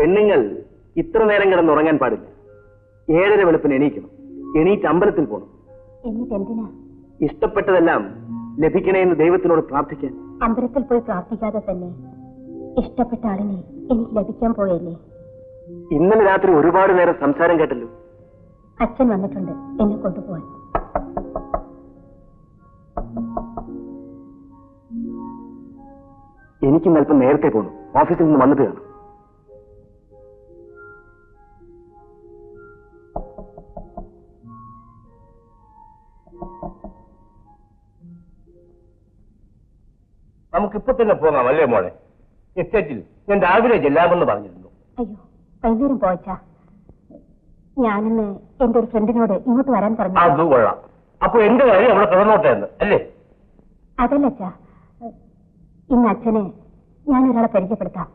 പെണ്ണുങ്ങൾ ഇത്ര നേരം കിടന്നുറങ്ങാൻ പാടില്ല. 7:30 വെളുപ്പിന് എണീക്കണം. എണീറ്റ് അമ്പലത്തിൽ പോകണം. എന്നിട്ടെന്തിനാ? ഇഷ്ടപ്പെട്ടതെല്ലാം ലഭിക്കണേന്ന് ദൈവത്തിനോട് പ്രാർത്ഥിക്കാൻ. അമ്പലത്തിൽ പോയി പ്രാർത്ഥിക്കാതെ തന്നെ ഇഷ്ടപ്പെട്ട ആളിനെ എനിക്ക് ലഭിക്കാൻ പോയല്ലേ? ഇന്നലെ രാത്രി ഒരുപാട് നേരം സംസാരം കേട്ടല്ലോ. അച്ഛൻ വന്നിട്ടുണ്ട് എന്നെ കൊണ്ടുപോവാൻ. എനിക്കും അല്പം നേരത്തെ പോകണം. ഓഫീസിൽ നിന്ന് വന്നിട്ട് കാണാം. നമുക്കിപ്പോ തന്നെ പോകാം അല്ലേ മോളെ? എസ്റ്റേറ്റിൽ ഞാൻ രാവിലെ ചെല്ലാമെന്ന് പറഞ്ഞിരുന്നു. അയ്യോ, വൈകുന്നേരം പോവച്ചാ. ഞാനിന്ന് എന്റെ ഒരു ഫ്രണ്ടിനോട് ഇങ്ങോട്ട് വരാൻ പറഞ്ഞു. അത് കൊള്ളാം. അപ്പൊ എന്റെ കാര്യം അവിടെ കിടന്നോട്ടെ എന്ന് അല്ലേ? അതല്ല അച്ഛാ, ഇന്ന് അച്ഛനെ ഞാനൊരാളെ പരിചയപ്പെടുത്താം.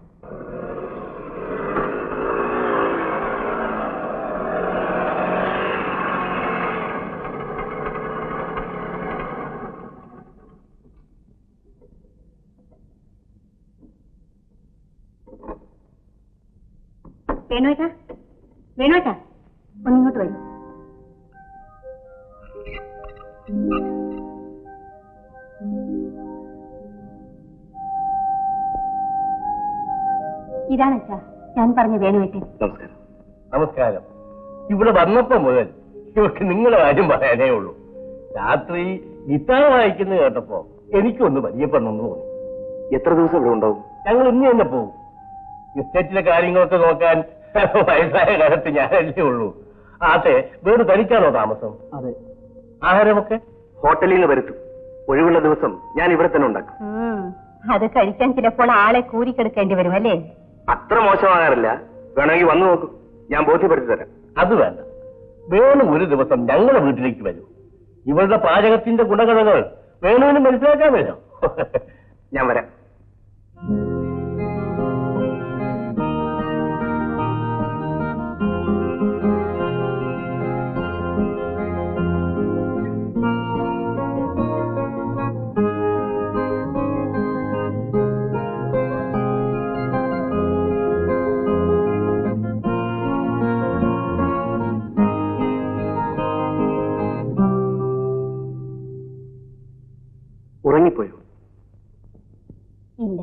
വേണുവേട്ടാ, വേണുവേട്ടാ, ഒന്നിങ്ങോട്ട് വരൂ. ഇതാണ് അച്ഛാ ഞാൻ പറഞ്ഞ വേണുവേട്ടൻ. നമസ്കാരം. നമസ്കാരം. ഇവിടെ വന്നപ്പോ മുതൽ ഇവർക്ക് നിങ്ങളുടെ കാര്യം പറയാനേ ഉള്ളൂ. രാത്രി ഗിത്താർ വായിക്കുന്നത് കേട്ടപ്പോ എനിക്കൊന്ന് പരിചയപ്പെടണമെന്ന് തോന്നി. എത്ര ദിവസം ഇവിടെ ഉണ്ടാവും? ഞങ്ങൾ ഇന്ന് തന്നെ പോകും. എസ്റ്റേറ്റിലെ കാര്യങ്ങളൊക്കെ നോക്കാൻ വയസ്സായ കാലത്ത് ഞാനല്ലേ ഉള്ളൂ. ആട്ടെ, വേറെ തനിക്കാണോ താമസം? അതെ. ആഹാരമൊക്കെ ഹോട്ടലിൽ നിന്ന് വരുത്തും. ഒഴിവുള്ള ദിവസം ഞാൻ ഇവിടെ തന്നെ ഉണ്ടാക്കും. അത് കഴിക്കാൻ ചിലപ്പോൾ ആളെ കൂരിക്കെടുക്കേണ്ടി വരും അല്ലേ? അത്ര മോശമാകാറില്ല. വേണമെങ്കിൽ വന്നു നോക്കും, ഞാൻ ബോധ്യപ്പെടുത്തി തരാം. അത് വേണ്ട. വേണു ഒരു ദിവസം ഞങ്ങളുടെ വീട്ടിലേക്ക് വരും. ഇവരുടെ പാചകത്തിന്റെ ഗുണഗണങ്ങൾ വേണുവിന് മനസ്സിലാക്കാൻ വരാം. ഞാൻ വരാം. ഉറങ്ങിപ്പോയോ? ഇല്ല.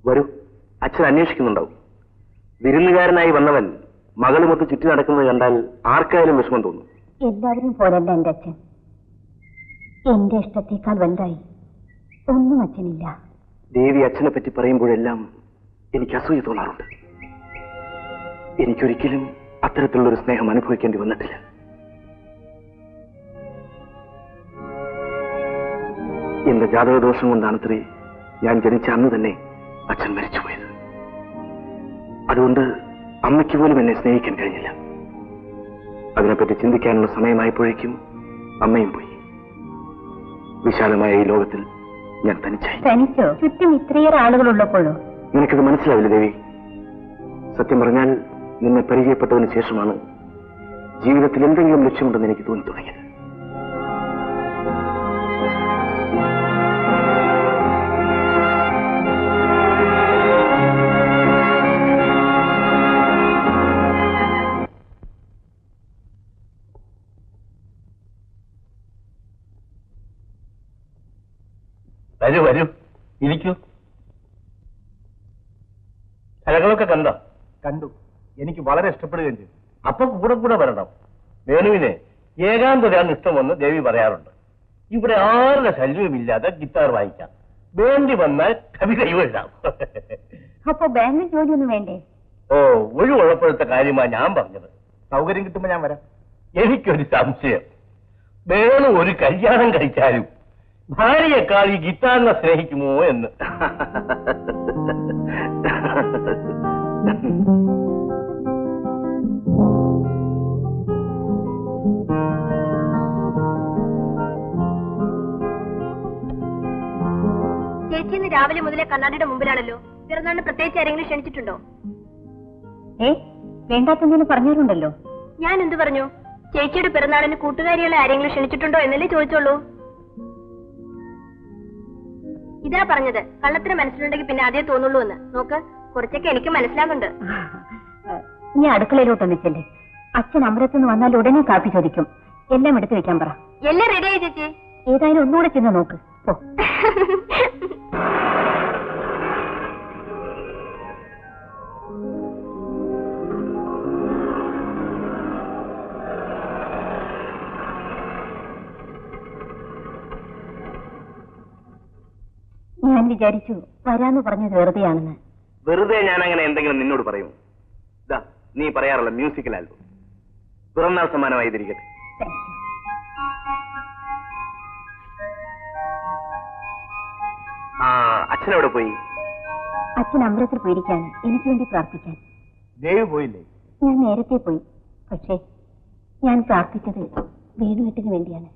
വരൂ, അച്ഛൻ അന്വേഷിക്കുന്നുണ്ടാവും. വിരുന്നുകാരനായി വന്നവൻ മകളുമൊത്ത് ചുറ്റി നടക്കുന്നത് കണ്ടാൽ ആർക്കായാലും വിഷമം തോന്നും. എല്ലാവരും പോലല്ല എന്റെ അച്ഛൻ. എന്റെ ഇഷ്ടത്തേക്കാൾ വലുതായി ഒന്നും അച്ഛനില്ല. ദേവി അച്ഛനെ പറ്റി പറയുമ്പോഴെല്ലാം എനിക്ക് അസൂയ തോന്നാറുണ്ട്. എനിക്കൊരിക്കലും അത്തരത്തിലുള്ളൊരു സ്നേഹം അനുഭവിക്കേണ്ടി വന്നിട്ടില്ല. എന്റെ ജാതകദോഷം കൊണ്ടാണത്രേ ഞാൻ ജനിച്ച അന്ന് തന്നെ അച്ഛൻ മരിച്ചുപോയത്. അതുകൊണ്ട് അമ്മയ്ക്ക് പോലും എന്നെ സ്നേഹിക്കാൻ കഴിഞ്ഞില്ല. അതിനെപ്പറ്റി ചിന്തിക്കാനുള്ള സമയമായപ്പോഴേക്കും അമ്മയും പോയി. വിശാലമായ ഈ ലോകത്തിൽ ഞാൻ തനിച്ചായി. തനിച്ചോ? ചുറ്റും ഇത്രയേറെ ആളുകളുള്ളപ്പോഴോ? നിനക്കത് മനസ്സിലാവില്ല ദേവി. സത്യം പറഞ്ഞാൽ നിന്നെ പരിചയപ്പെട്ടതിന് ശേഷമാണ് ജീവിതത്തിൽ എന്തെങ്കിലും ലക്ഷ്യമുണ്ടെന്ന് എനിക്ക് തോന്നി തുടങ്ങിയത്. വരൂ വരൂ, ഇരിക്കൂ. കലകളൊക്കെ കണ്ടോ? കണ്ടു. എനിക്ക് വളരെ ഇഷ്ടപ്പെടുകയും ചെയ്തു. അപ്പൊ കൂടെ കൂടെ വരണം. വേണുവിനെ ഏകാന്തതയാണ് ഇഷ്ടമെന്ന് ദേവി പറയാറുണ്ട്. ഇവിടെ ആരുടെ ശല്യവുമില്ലാതെ ഗിത്താർ വായിക്കാം. വേണ്ടി വന്നാൽ കവിതയും എഴുതാം. അപ്പൊ ബാങ്കിൽ ജോലിയൊന്നും വേണ്ടേ? ഓ, ഒഴിവുള്ളപ്പോഴത്തെ കാര്യമാണ് ഞാൻ പറഞ്ഞത്. സൗകര്യം കിട്ടുമ്പോ ഞാൻ വരാം. എനിക്കൊരു സംശയം. വേണു ഒരു കല്യാണം കഴിച്ചാലും ഭാര്യയെക്കാൾ ഈ ഗിത്താറിനെ സ്നേഹിക്കുമോ എന്ന്. ചേച്ചി ഇന്ന് രാവിലെ മുതലേ കണ്ണാടിയുടെ മുമ്പിലാണല്ലോ. പിറന്നാളിന് പ്രത്യേകിച്ച് ആരെങ്കിലും ക്ഷണിച്ചിട്ടുണ്ടോ? വേണ്ടാത്തെന്തെങ്കിലും പറഞ്ഞവരുണ്ടല്ലോ. ഞാൻ എന്ത് പറഞ്ഞു? ചേച്ചിയുടെ പിറന്നാളിന് കൂട്ടുകാരികളെ ആരെങ്കിലും ക്ഷണിച്ചിട്ടുണ്ടോ എന്നല്ലേ ചോദിച്ചോളൂ. ഇതാ പറഞ്ഞത്. കള്ളത്തിന് മനസ്സിലുണ്ടെങ്കിൽ പിന്നെ അതേ തോന്നുള്ളൂ എന്ന്. നോക്ക്, കുറച്ചൊക്കെ എനിക്ക് മനസ്സിലാകുന്നുണ്ട്. നീ അടുക്കളയിലോട്ടൊന്ന് ചെല്ലേ. അച്ഛൻ അമരത്തുനിന്ന് വന്നാൽ ഉടനെ കാപ്പി ചോദിക്കും. എല്ലാം എടുത്തു വെക്കാൻ പറ. എല്ലാം റെഡിയായി ചേച്ചി. ഏതായാലും ഒന്നുകൂടെ ചെന്ന് നോക്ക്. പോ. ഞാൻ വിചാരിച്ചു വരാന്ന് പറഞ്ഞത് വെറുതെയാണെന്ന്. വെറുതെ ഞാൻ അങ്ങനെ എന്തെങ്കിലും നിന്നോട് പറയും? നീ പറയാറുള്ള മ്യൂസിക്കൽ ആൽബം പിറന്നാൾ സമ്മാനമായിരിക്കട്ടെ. അച്ഛനെവിടെ പോയി? അച്ഛൻ അമൃതത്തിൽ പോയിരിക്കാണ്, എനിക്ക് വേണ്ടി പ്രാർത്ഥിക്കാൻ. ദേവി പോയില്ലേ? ഞാൻ നേരത്തെ പോയി. പക്ഷേ ഞാൻ പ്രാർത്ഥിച്ചത് വേണുകെട്ടിന് വേണ്ടിയാണ്.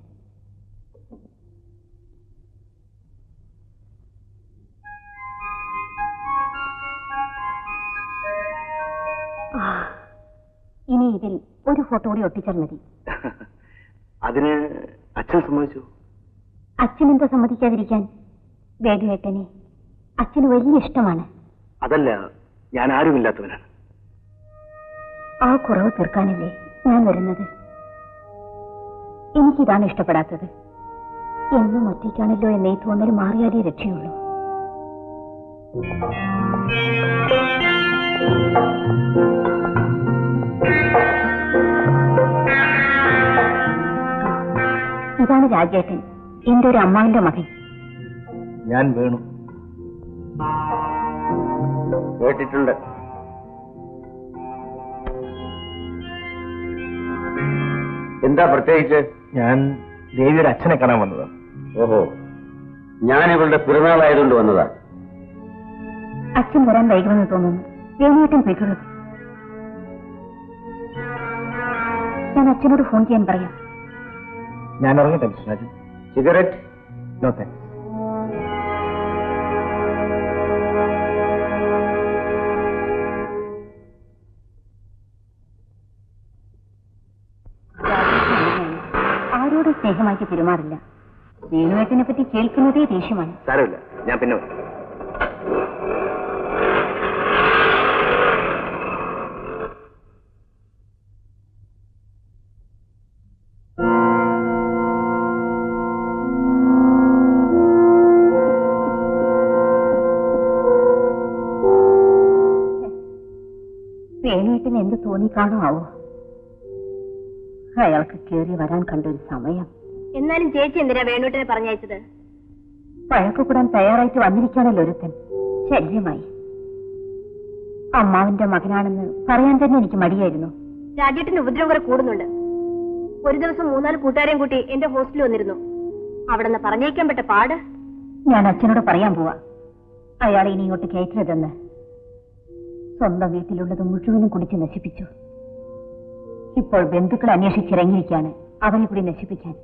ഇനി ഇതിൽ ഒരു ഫോട്ടോ കൂടി ഒട്ടിച്ചാൽ മതി. അതിന് അച്ഛൻ സമ്മതിച്ചു? അച്ഛൻ എന്താ സമ്മതിക്കാതിരിക്കാൻ? വേണുവേട്ടനെ അച്ഛന് വലിയ ഇഷ്ടമാണ്. അതല്ല, ഞാൻ ആരുമില്ലാത്തവനാണ്. ആ കുറവ് തീർക്കാനല്ലേ ഞാൻ വരുന്നത്. എനിക്കിതാണ് ഇഷ്ടപ്പെടാത്തത്. എന്നും ഒറ്റയ്ക്കാണല്ലോ എന്നീ തോന്നൽ മാറിയാലേ രക്ഷയുള്ളൂ. ഇതാണ് രാജേട്ടൻ, എന്റെ ഒരു അമ്മാവിന്റെ മകൻ. ഞാൻ വേണു. കേട്ടിട്ടുണ്ട്. എന്താ പ്രത്യേകിച്ച്? ഞാൻ ദേവിയുടെ അച്ഛനെ കാണാൻ വന്നതാ. ഓഹോ, ഞാൻ ഇവളുടെ പിറന്നാളായതുകൊണ്ട് വന്നതാ. അച്ഛൻ വരാൻ വൈകുമെന്ന് തോന്നുന്നു. വേണുവേട്ടൻ പോയിക്കൊള്ളു. ഞാൻ അച്ഛനോട് ഫോൺ ചെയ്യാൻ പറയാം. ഞാൻ ഇറങ്ങട്ടെ mister Rajan. Cigarette? No thanks. ആരോടും സ്നേഹമായിട്ട് പെരുമാറില്ല. വേണുവേട്ടനെ പറ്റി കേൾക്കുന്നതേ ദേഷ്യമാണ്. സാരമില്ല, ഞാൻ പിന്നെ വേണുവേട്ടന് എന്ത് തോന്നിക്കാണോ ആവോ? അയാൾക്ക് കേറി വരാൻ കണ്ടൊരു സമയം. എന്നാലും ചേച്ചി എന്തിനാ വേണുവേട്ടനെ പറഞ്ഞയച്ചത്? വഴക്ക് കൂടാൻ തയ്യാറായിട്ട് വന്നിരിക്കാണല്ലോ ഒരുത്തൻ. ശല്യമായി. അമ്മാവിന്റെ മകനാണെന്ന് പറയാൻ തന്നെ എനിക്ക് മടിയായിരുന്നു. രാജേട്ടന്റെ ഉപദ്രവം കുറെ കൂടുന്നുണ്ട്. ഒരു ദിവസം 3-4 കൂട്ടുകാരെയും കൂട്ടി എന്റെ ഹോസ്റ്റലിൽ വന്നിരുന്നു. അവിടെ നിന്ന് പറഞ്ഞേക്കാൻ പെട്ട പാട്. ഞാൻ അച്ഛനോട് പറയാൻ പോവാ, അയാളെ ഇനി ഇങ്ങോട്ട് കയറ്റരുതെന്ന്. സ്വന്തം വീട്ടിലുള്ളത് മുഴുവനും കുടിച്ച് നശിപ്പിച്ചു. ഇപ്പോൾ ബന്ധുക്കൾ അന്വേഷിച്ചിറങ്ങിയിരിക്കുകയാണ് അവനെ കൂടി നശിപ്പിക്കാൻ.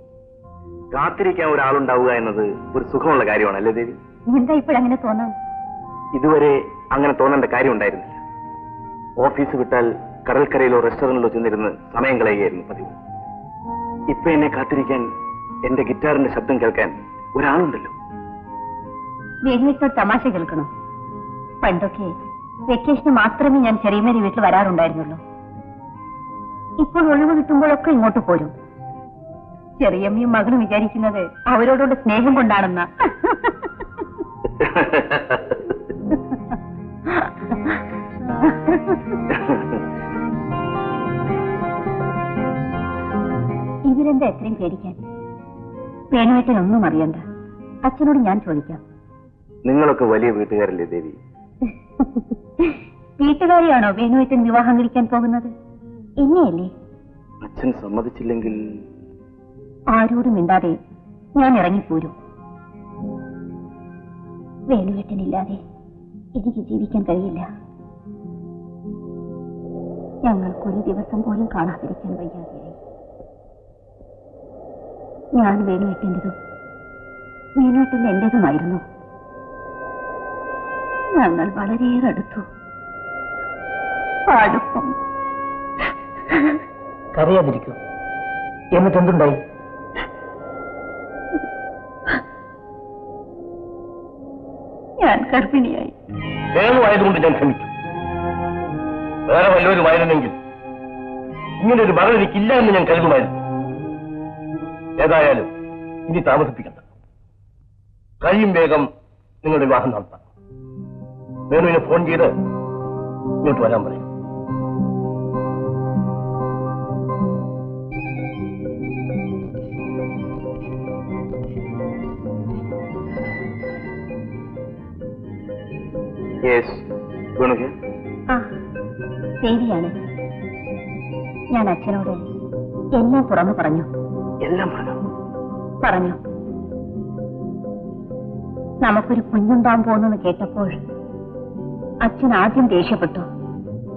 കാത്തിരിക്കാൻ ഒരാളുണ്ടാവുക എന്നത് ഒരു സുഖമുള്ള കാര്യമാണ്, അല്ലേ ദേവി? എന്താ ഇപ്പോഴങ്ങനെ തോന്നാൻ? ഇതുവരെ അങ്ങനെ തോന്നേണ്ട കാര്യം ഉണ്ടായിരുന്നില്ല. ഓഫീസ് വിട്ടാൽ കടൽക്കരയിലോ റെസ്റ്റോറന്റിലോ ചെന്നിരുന്ന് സമയം കളയുകയായിരുന്നു പതിവ്. ഇപ്പൊ എന്നെ കാത്തിരിക്കാൻ എന്റെ ഗിറ്റാറിന്റെ ശബ്ദം കേൾക്കാൻ ഒരാളുണ്ടല്ലോ. വേഗം തമാശ കേൾക്കണോ? പണ്ടൊക്കെ വെക്കേഷന് മാത്രമേ ഞാൻ ചെറിയമേരി വീട്ടിൽ വരാറുണ്ടായിരുന്നുള്ളൂ. ഇപ്പോൾ ഒഴിവ് കിട്ടുമ്പോഴൊക്കെ ഇങ്ങോട്ട് പോരും. ചെറിയമ്മയും മകളും വിചാരിക്കുന്നത് അവരോടുള്ള സ്നേഹം കൊണ്ടാണെന്ന. ഇതിലെന്താ എത്രയും പേടിക്കാൻ? വേണുവേട്ടൻ ഒന്നും അറിയണ്ട. അച്ഛനോട് ഞാൻ ചോദിക്കാം. നിങ്ങളൊക്കെ വലിയ വീട്ടുകാരല്ലേ ദേവി? വീട്ടുകാരിയാണോ വേണുവേട്ടൻ വിവാഹം കഴിക്കാൻ പോകുന്നത്? എന്നെയല്ലേ? അച്ഛൻ സമ്മതിച്ചില്ലെങ്കിൽ ആരോടും മിണ്ടാതെ ഞാൻ ഇറങ്ങിപ്പോരും. വേണുവേട്ടനില്ലാതെ എനിക്ക് ജീവിക്കാൻ കഴിയില്ല. ഞങ്ങൾക്കൊരു ദിവസം പോലും കാണാതിരിക്കാൻ വയ്യാതെയായി. ഞാൻ വേണുവേട്ടൻ്റെതും വേണുവേട്ടൻ്റെ എന്റേതുമായിരുന്നു. ഞങ്ങൾ വളരെയേറെ അടുത്തു. അടുപ്പം. കരയാതിരിക്കൂ. എന്നിട്ടെന്തുണ്ടായി? ഞാൻ ഗർഭിണിയായി. വേണുവായതുകൊണ്ട് ഞാൻ ക്ഷമിച്ചു. വേറെ വല്ലവരുമായിരുന്നെങ്കിൽ ഇങ്ങനെ ഒരു മകൾ എനിക്കില്ല എന്ന് ഞാൻ കരുതുമായിരുന്നു. ഏതായാലും ഇനി താമസിപ്പിക്കണ്ട. കഴിയും വേഗം നിങ്ങളുടെ വിവാഹം നടത്താം. വേണുവിനെ ഫോൺ ചെയ്ത് ഇങ്ങോട്ട് വരാൻ പറയും. ദേവിയാണ്. ഞാൻ അച്ഛനോട് എല്ലാം തുറന്നു പറഞ്ഞു. എല്ലാം പറഞ്ഞു. നമുക്കൊരു കുഞ്ഞുണ്ടാകാൻ പോകുന്നെന്ന് കേട്ടപ്പോൾ അച്ഛൻ ആദ്യം ദേഷ്യപ്പെട്ടു.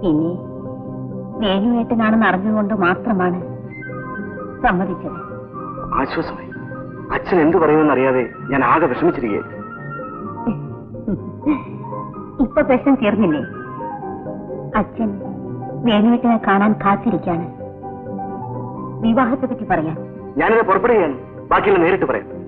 പിന്നെ വേണുവേട്ടനാണെന്ന് അറിഞ്ഞുകൊണ്ട് മാത്രമാണ് സമ്മതിച്ചത്. ആശ്വാസമായി. അച്ഛൻ എന്ത് പറയുമെന്നറിയാതെ ഞാൻ ആകെ വിഷമിച്ചിരിക്കുകയായിരുന്നു. ഇപ്പൊ പ്രശ്നം തീർന്നില്ലേ? അച്ഛൻ വേണുവേട്ടനെ കാണാൻ കാത്തിരിക്കാണ്. വിവാഹത്തെ പറ്റി പറയാം. ഞാനിത് പുറപ്പെടുകയാണ്. ബാക്കിയുള്ള നേരിട്ട് പറയാം.